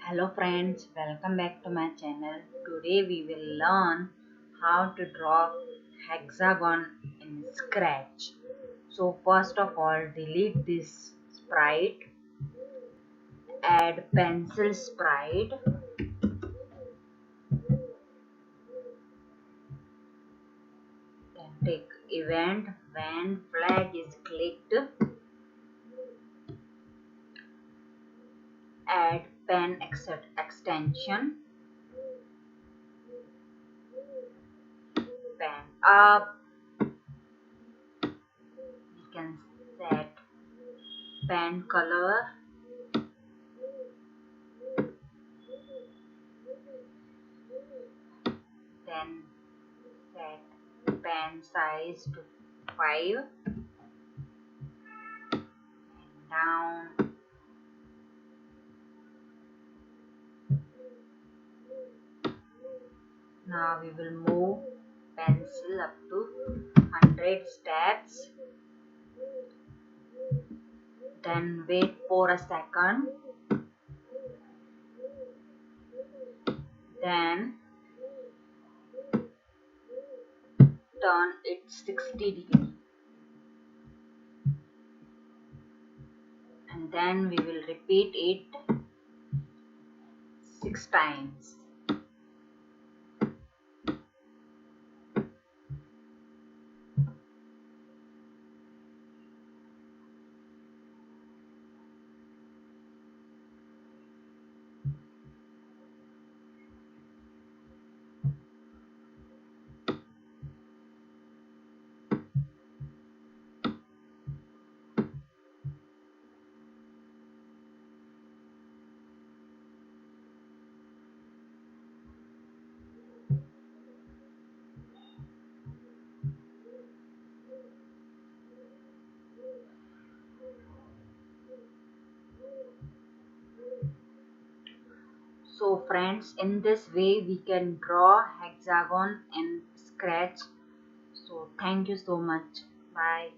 Hello friends, welcome back to my channel. Today we will learn how to draw hexagon in Scratch. So first of all, delete this sprite, add pencil sprite, then take event when flag is clicked, add pen extension, pen up, we can set pen color, then set pen size to 5 and down. Now we will move pencil up to 100 steps, then wait for a second, then turn it 60 degrees, and then we will repeat it 6 times. So friends, in this way we can draw hexagon in Scratch. So thank you so much. Bye.